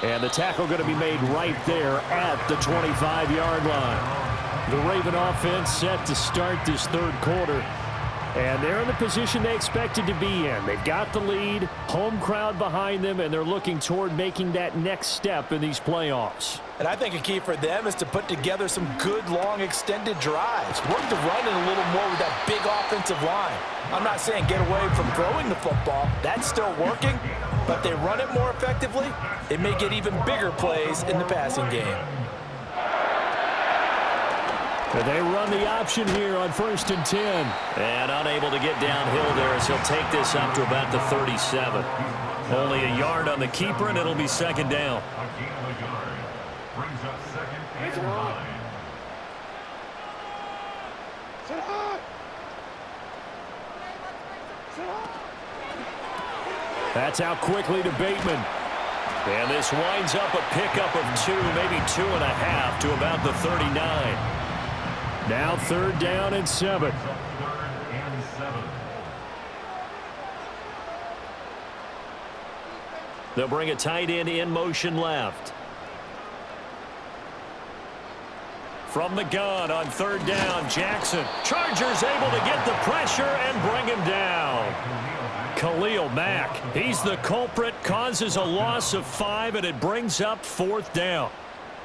And the tackle going to be made right there at the 25-yard line. The Raven offense set to start this third quarter. And they're in the position they expected to be in. They've got the lead, home crowd behind them, and they're looking toward making that next step in these playoffs. And I think a key for them is to put together some good, long, extended drives. Work the run in a little more with that big offensive line. I'm not saying get away from throwing the football. That's still working. But if they run it more effectively, they may get even bigger plays in the passing game. They run the option here on 1st and 10. And unable to get downhill there as he'll take this up to about the 37. Only a yard on the keeper, and it'll be second down. That's out quickly to Bateman. And this winds up a pickup of 2, maybe 2.5 to about the 39. Now 3rd down and 7. They'll bring a tight end in motion left. From the gun on 3rd down, Jackson. Chargers able to get the pressure and bring him down. Khalil Mack, he's the culprit, causes a loss of 5, and it brings up 4th down.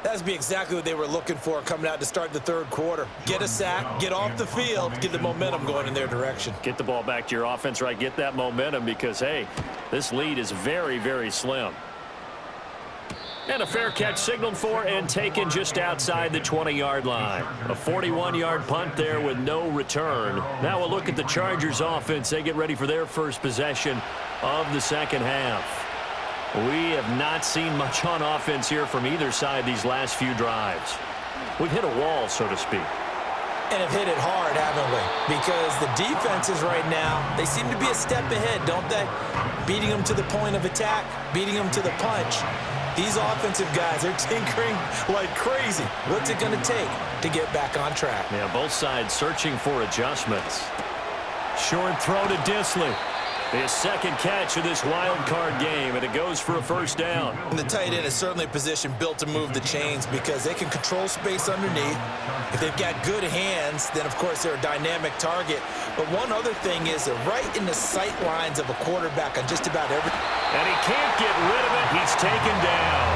That's be exactly what they were looking for coming out to start the third quarter. Get a sack, get off the field, get the momentum going in their direction. Get the ball back to your offense, right? Get that momentum because, hey, this lead is very, very slim. And a fair catch signaled for and taken just outside the 20-yard line. A 41-yard punt there with no return. Now we'll look at the Chargers offense. They get ready for their first possession of the second half. We have not seen much on offense here from either side these last few drives. We've hit a wall, so to speak. And have hit it hard, haven't we? Because the defenses right now, they seem to be a step ahead, don't they? Beating them to the point of attack, beating them to the punch. These offensive guys are tinkering like crazy. What's it going to take to get back on track? Yeah, both sides searching for adjustments. Short throw to Disley. His second catch of this wild card game, and it goes for a first down. And the tight end is certainly a position built to move the chains because they can control space underneath. If they've got good hands, then, of course, they're a dynamic target. But one other thing is they're right in the sight lines of a quarterback on just about every. And he can't get rid of it. He's taken down.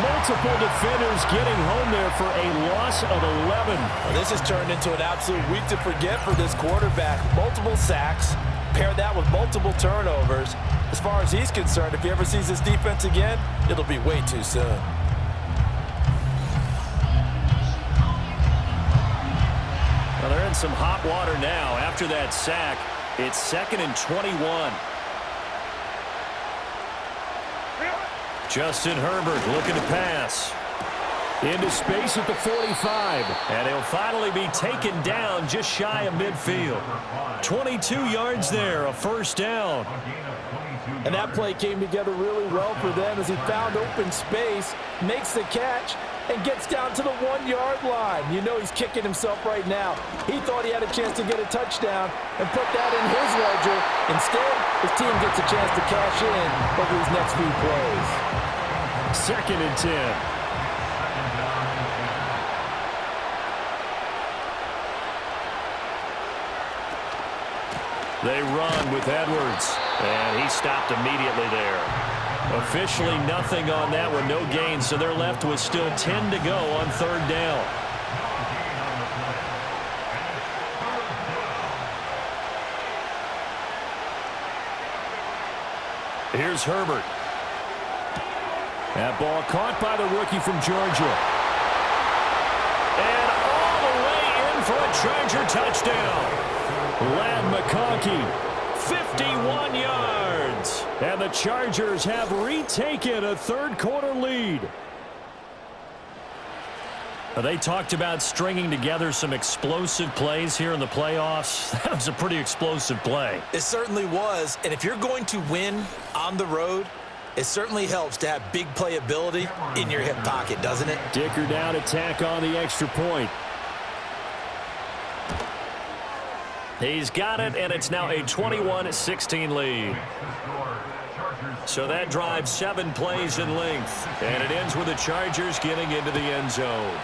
Multiple defenders getting home there for a loss of 11. Well, this has turned into an absolute week to forget for this quarterback. Multiple sacks. Pair that with multiple turnovers. As far as he's concerned, if he ever sees this defense again, it'll be way too soon. Well, they're in some hot water now. After that sack, it's 2nd and 21. Justin Herbert looking to pass. Into space at the 45. And he'll finally be taken down just shy of midfield. 22 yards there, a first down. And that play came together really well for them as he found open space, makes the catch, and gets down to the 1-yard line. You know he's kicking himself right now. He thought he had a chance to get a touchdown and put that in his ledger. Instead, his team gets a chance to cash in over these next few plays. 2nd and 10. They run with Edwards, and he stopped immediately there. Officially nothing on that one, no gain, so they're left with still 10 to go on 3rd down. Here's Herbert. That ball caught by the rookie from Georgia. And all the way in for a Charger touchdown. Ladd McConkey, 51 yards. And the Chargers have retaken a third-quarter lead. They talked about stringing together some explosive plays here in the playoffs. That was a pretty explosive play. It certainly was. And if you're going to win on the road, it certainly helps to have big playability in your hip pocket, doesn't it? Dicker down, attack on the extra point. He's got it, and it's now a 21-16 lead. So that drives 7 plays in length, and it ends with the Chargers getting into the end zone.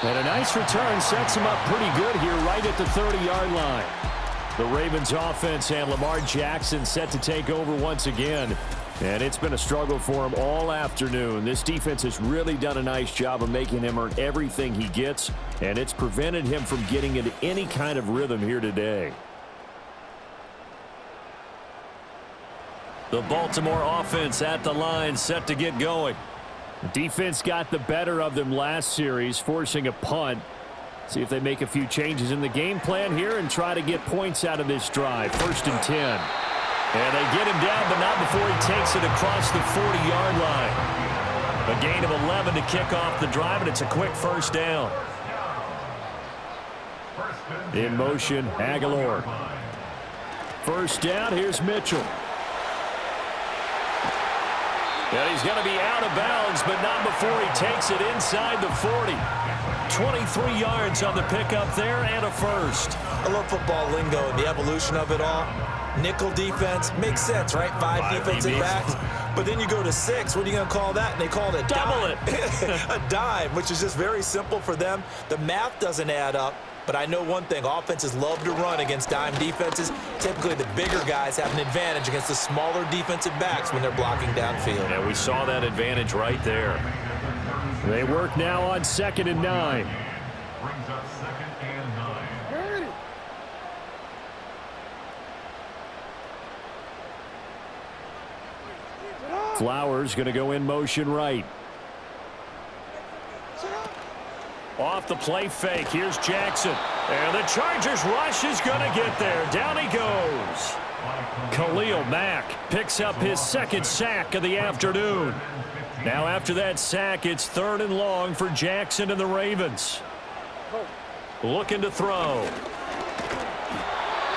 And a nice return sets him up pretty good here right at the 30-yard line. The Ravens offense and Lamar Jackson set to take over once again. And it's been a struggle for him all afternoon. This defense has really done a nice job of making him earn everything he gets, and it's prevented him from getting into any kind of rhythm here today. The Baltimore offense at the line, set to get going. The defense got the better of them last series, forcing a punt. See if they make a few changes in the game plan here and try to get points out of this drive. 1st and 10. And they get him down, but not before he takes it across the 40-yard line. A gain of 11 to kick off the drive, and it's a quick first down. In motion, Aguilar. First down, here's Mitchell. And he's going to be out of bounds, but not before he takes it inside the 40. 23 yards on the pickup there and a first. I love football lingo and the evolution of it all. Nickel defense makes sense, right? 5 defensive backs. But then you go to 6. What are you going to call that? And they call it a double dime. A dime, which is just very simple for them. The math doesn't add up. But I know one thing, offenses love to run against dime defenses. Typically, the bigger guys have an advantage against the smaller defensive backs when they're blocking downfield. Yeah, we saw that advantage right there. They work now on 2nd and 9. Brings up 2nd and 9. Flowers going to go in motion right. Off the play fake, here's Jackson. And the Chargers rush is going to get there. Down he goes. Khalil Mack picks up his 2nd sack of the afternoon. Now after that sack, it's 3rd and long for Jackson and the Ravens. Looking to throw.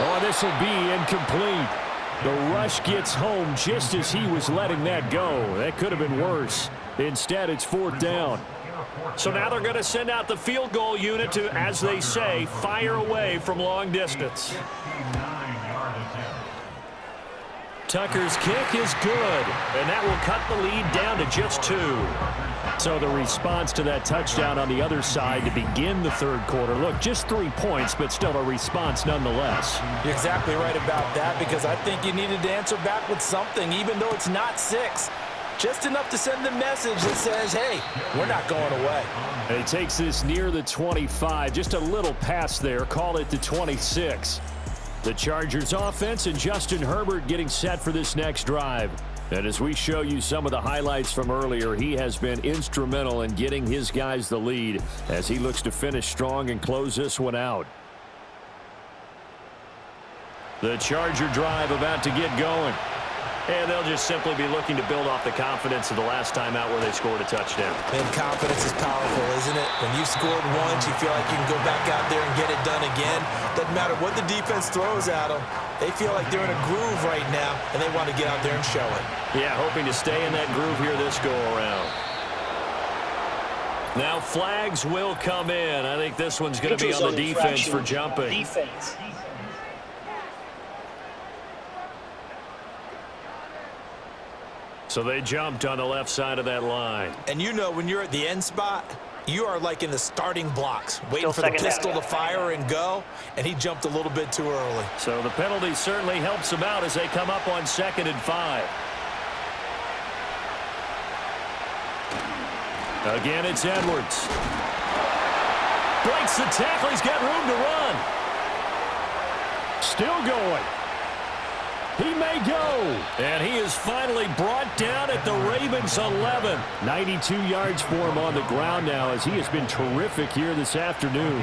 Oh, this will be incomplete. The rush gets home just as he was letting that go. That could have been worse. Instead, it's 4th down. So now they're going to send out the field goal unit to, as they say, fire away from long distance. Tucker's kick is good, and that will cut the lead down to just 2. So the response to that touchdown on the other side to begin the 3rd quarter. Look, just 3 points, but still a response nonetheless. You're exactly right about that, because I think you needed to answer back with something, even though it's not 6. Just enough to send the message that says, hey, we're not going away. And he takes this near the 25. Just a little pass there. Call it the 26. The Chargers offense and Justin Herbert getting set for this next drive. And as we show you some of the highlights from earlier, he has been instrumental in getting his guys the lead as he looks to finish strong and close this one out. The Charger drive about to get going. And they'll just simply be looking to build off the confidence of the last time out where they scored a touchdown. And confidence is powerful, isn't it? When you scored once, you feel like you can go back out there and get it done again. Doesn't matter what the defense throws at them. They feel like they're in a groove right now, and they want to get out there and show it. Yeah, hoping to stay in that groove here this go-around. Now flags will come in. I think this one's going to be on the defense for jumping. Defense. So they jumped on the left side of that line. And you know when you're at the end spot, you are like in the starting blocks, waiting for the pistol to fire and go, and he jumped a little bit too early. So the penalty certainly helps them out as they come up on 2nd and 5. Again, it's Edwards. Breaks the tackle. He's got room to run. Still going. He may go. And he is finally brought down at the Ravens 11. 92 yards for him on the ground now as he has been terrific here this afternoon.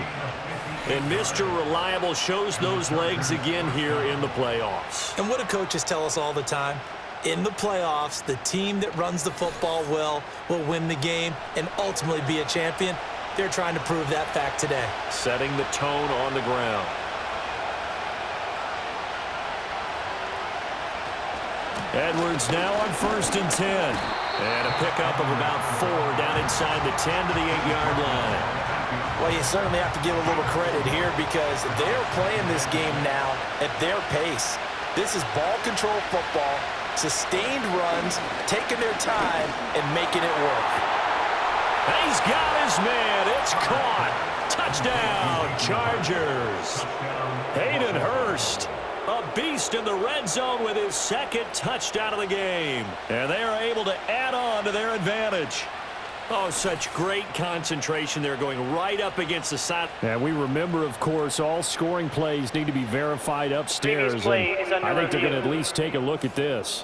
And Mr. Reliable shows those legs again here in the playoffs. And what do coaches tell us all the time? In the playoffs, the team that runs the football well will win the game and ultimately be a champion. They're trying to prove that fact today. Setting the tone on the ground. Edwards now on 1st and 10. And a pickup of about 4 down inside the 10 to the 8-yard line. Well, you certainly have to give a little credit here because they're playing this game now at their pace. This is ball control football, sustained runs, taking their time, and making it work. He's got his man. It's caught. Touchdown, Chargers. Hayden Hurst, a beast in the red zone with his second touchdown of the game. And they are able to add on to their advantage. Oh, such great concentration. They're going right up against the side. And we remember, of course, all scoring plays need to be verified upstairs. And I think they're going to at least take a look at this.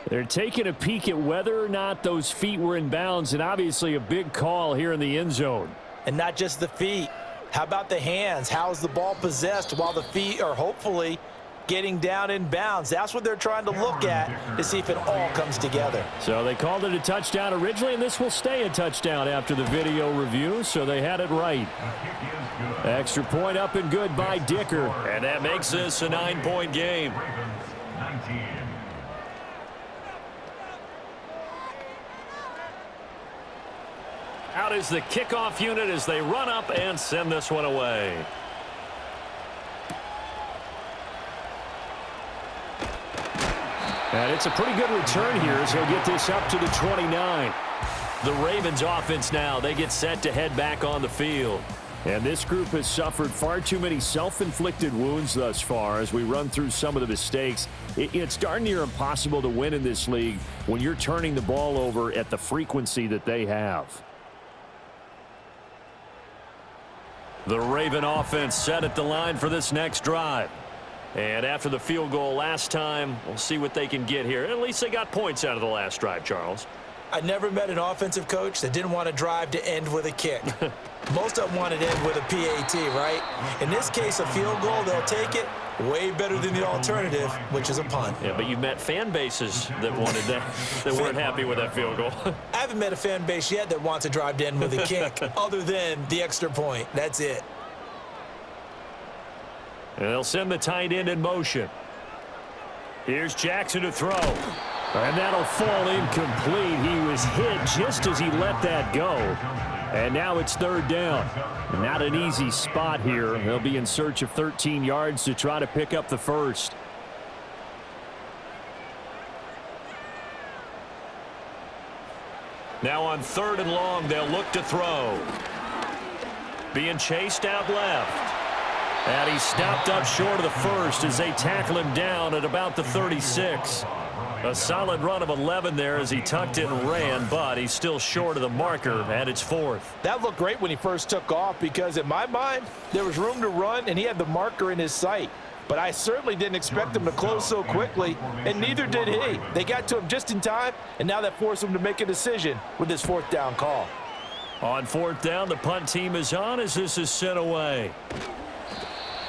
They're taking a peek at whether or not those feet were in bounds, and obviously a big call here in the end zone. And not just the feet. How about the hands? How is the ball possessed while the feet are hopefully getting down in bounds? That's what they're trying to look at to see if it all comes together. So they called it a touchdown originally, and this will stay a touchdown after the video review, so they had it right. Extra point up and good by Dicker. And that makes this a 9-point game. Out is the kickoff unit as they run up and send this one away. And it's a pretty good return here as he'll get this up to the 29. The Ravens offense now, they get set to head back on the field. And this group has suffered far too many self-inflicted wounds thus far as we run through some of the mistakes. It's darn near impossible to win in this league when you're turning the ball over at the frequency that they have. The Raven offense set at the line for this next drive. And after the field goal last time, we'll see what they can get here. At least they got points out of the last drive, Charles. I never met an offensive coach that didn't want to drive to end with a kick. Most of them wanted to end with a PAT, right? In this case, a field goal, they'll take it. Way better than the alternative, which is a punt. Yeah, but you've met fan bases that wanted that, that weren't happy with that field goal. I haven't met a fan base yet that wants to drive to end with a kick other than the extra point. That's it. And they'll send the tight end in motion. Here's Jackson to throw. And that'll fall incomplete. He was hit just as he let that go. And now it's third down. Not an easy spot here. They'll be in search of 13 yards to try to pick up the first. Now on 3rd and long, they'll look to throw. Being chased out left. And he stopped up short of the first as they tackle him down at about the 36. A solid run of 11 there as he tucked it and ran, but he's still short of the marker, and it's 4th. That looked great when he first took off because, in my mind, there was room to run, and he had the marker in his sight. But I certainly didn't expect him to close so quickly, and neither did he. They got to him just in time, and now that forced him to make a decision with his 4th down call. On 4th down, the punt team is on as this is sent away.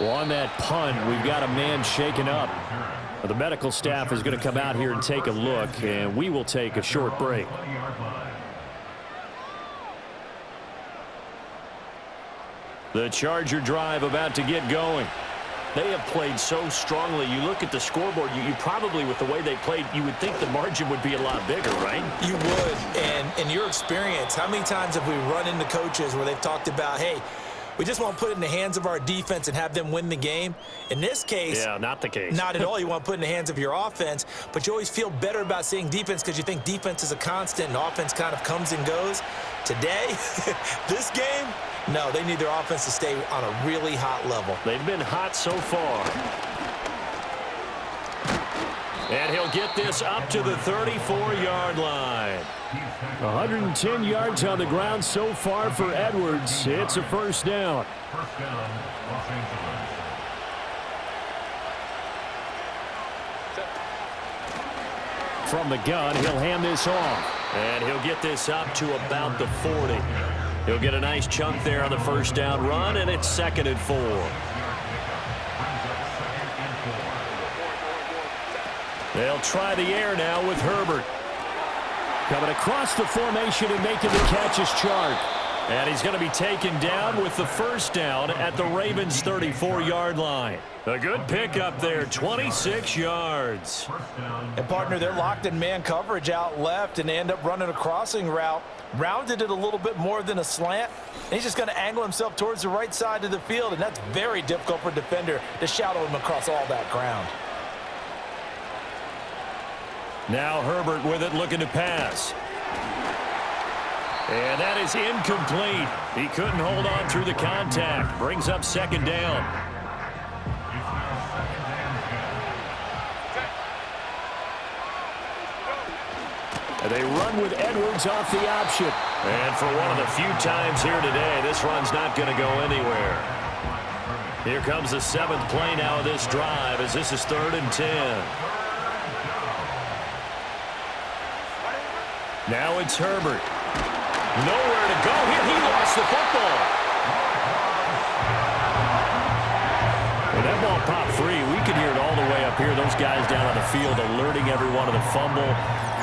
Well, on that punt, we've got a man shaken up. The medical staff is going to come out here and take a look, and we will take a short break. The Charger drive about to get going. They have played so strongly. You look at the scoreboard, you probably, with the way they played, you would think the margin would be a lot bigger, right? You would. And in your experience, how many times have we run into coaches where they've talked about, hey, we just want to put it in the hands of our defense and have them win the game? In this case, yeah, not the case. Not at all. You want to put it in the hands of your offense, but you always feel better about seeing defense because you think defense is a constant and offense kind of comes and goes. Today, this game, no, they need their offense to stay on a really hot level. They've been hot so far. And he'll get this up to the 34-yard line. 110 yards on the ground so far for Edwards. It's a first down. First down, Los Angeles. From the gun, he'll hand this off. And he'll get this up to about the 40. He'll get a nice chunk there on the first down run, and it's 2nd and 4. They'll try the air now with Herbert. Coming across the formation and making the catch is Chark. And he's going to be taken down with the first down at the Ravens' 34-yard line. A good pickup there, 26 yards. And, partner, they're locked in man coverage out left, and they end up running a crossing route. Rounded it a little bit more than a slant. And he's just going to angle himself towards the right side of the field, and that's very difficult for a defender to shadow him across all that ground. Now Herbert with it, looking to pass. And that is incomplete. He couldn't hold on through the contact. Brings up second down. And they run with Edwards off the option. And for one of the few times here today, this run's not going to go anywhere. Here comes the 7th play now of this drive as this is 3rd and 10. Now it's Herbert. Nowhere to go here. He lost the football. Well, that ball popped free. We could hear it all the way up here. Those guys down on the field alerting everyone of the fumble.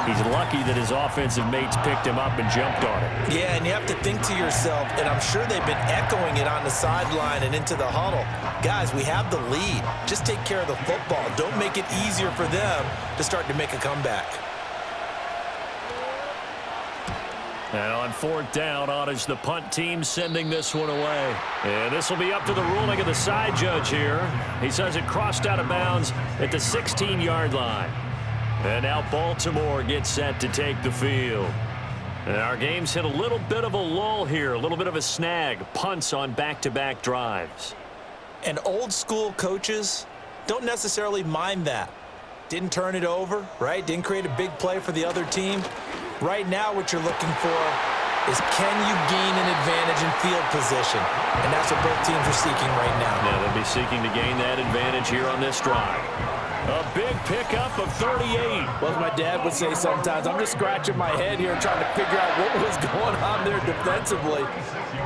He's lucky that his offensive mates picked him up and jumped on it. Yeah, and you have to think to yourself, and I'm sure they've been echoing it on the sideline and into the huddle. Guys, we have the lead. Just take care of the football. Don't make it easier for them to start to make a comeback. And on 4th down, on is the punt team sending this one away. And this will be up to the ruling of the side judge here. He says it crossed out of bounds at the 16-yard line. And now Baltimore gets set to take the field. And our game's hit a little bit of a lull here, a little bit of a snag. Punts on back-to-back drives. And old school coaches don't necessarily mind that. Didn't turn it over, right? Didn't create a big play for the other team. Right now what you're looking for is can you gain an advantage in field position? And that's what both teams are seeking right now. Yeah, they'll be seeking to gain that advantage here on this drive. A big pickup of 38. Well, as my dad would say sometimes, I'm just scratching my head here trying to figure out what was going on there defensively.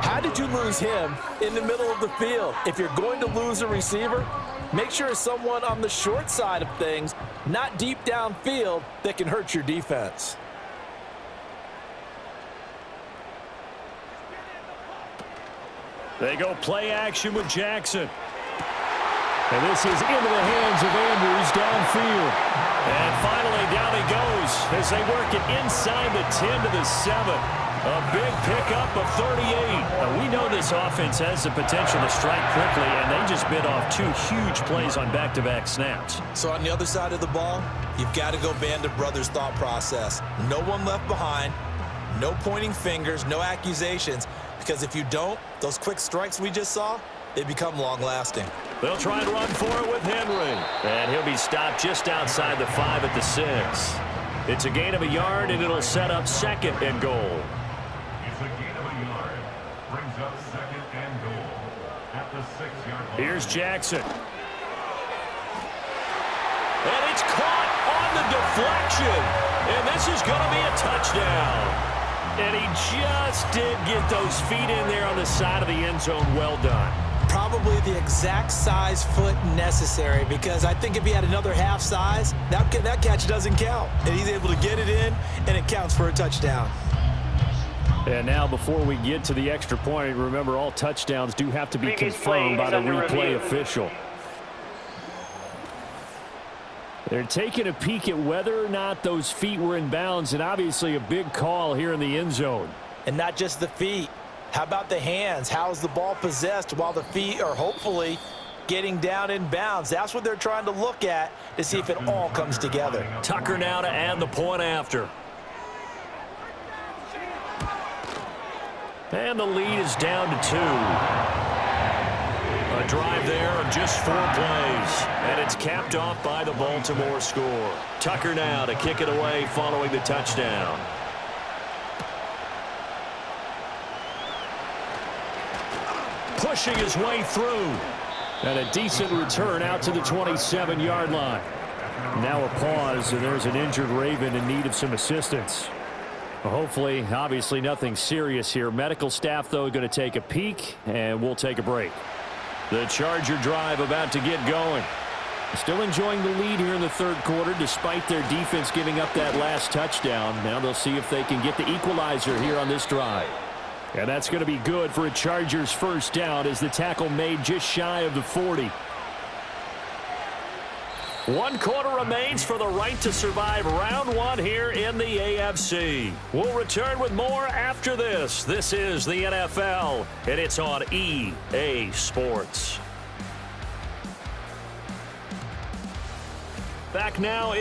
How did you lose him in the middle of the field? If you're going to lose a receiver, make sure it's someone on the short side of things, not deep downfield, that can hurt your defense. They go play action with Jackson. And this is into the hands of Andrews downfield. And finally down he goes as they work it inside the 10 to the 7. A big pickup of 38. Now, we know this offense has the potential to strike quickly, and they just bit off 2 huge plays on back-to-back snaps. So on the other side of the ball, you've got to go Band of Brothers thought process. No one left behind, no pointing fingers, no accusations. Because if you don't, those quick strikes we just saw, they become long-lasting. They'll try and run for it with Henry. And he'll be stopped just outside the 5 at the 6. It's a gain of a yard, and it'll set up 2nd and goal. It's a gain of a yard. Brings up 2nd and goal at the 6-yard line. Here's Jackson. And it's caught on the deflection. And this is going to be a touchdown. And he just did get those feet in there on the side of the end zone. Well done. Probably the exact size foot necessary, because I think if he had another half size, that catch doesn't count. And he's able to get it in, and it counts for a touchdown. And now before we get to the extra point, remember all touchdowns do have to be confirmed by the replay official. They're taking a peek at whether or not those feet were in bounds, and obviously a big call here in the end zone. And not just the feet. How about the hands? How is the ball possessed while the feet are hopefully getting down in bounds? That's what they're trying to look at to see if it all comes together. Tucker now to add the point after. And the lead is down to 2. A drive there of just 4 plays. And it's capped off by the Baltimore score. Tucker now to kick it away following the touchdown. Pushing his way through. And a decent return out to the 27-yard line. Now a pause, and there's an injured Raven in need of some assistance. Well, hopefully, obviously nothing serious here. Medical staff, though, going to take a peek, and we'll take a break. The Charger drive about to get going. Still enjoying the lead here in the 3rd quarter, despite their defense giving up that last touchdown. Now they'll see if they can get the equalizer here on this drive. And that's going to be good for a Chargers first down as the tackle made just shy of the 40. 1 quarter remains for the right to survive round 1 here in the AFC. We'll return with more after this. This is the NFL, and it's on EA Sports. Back now.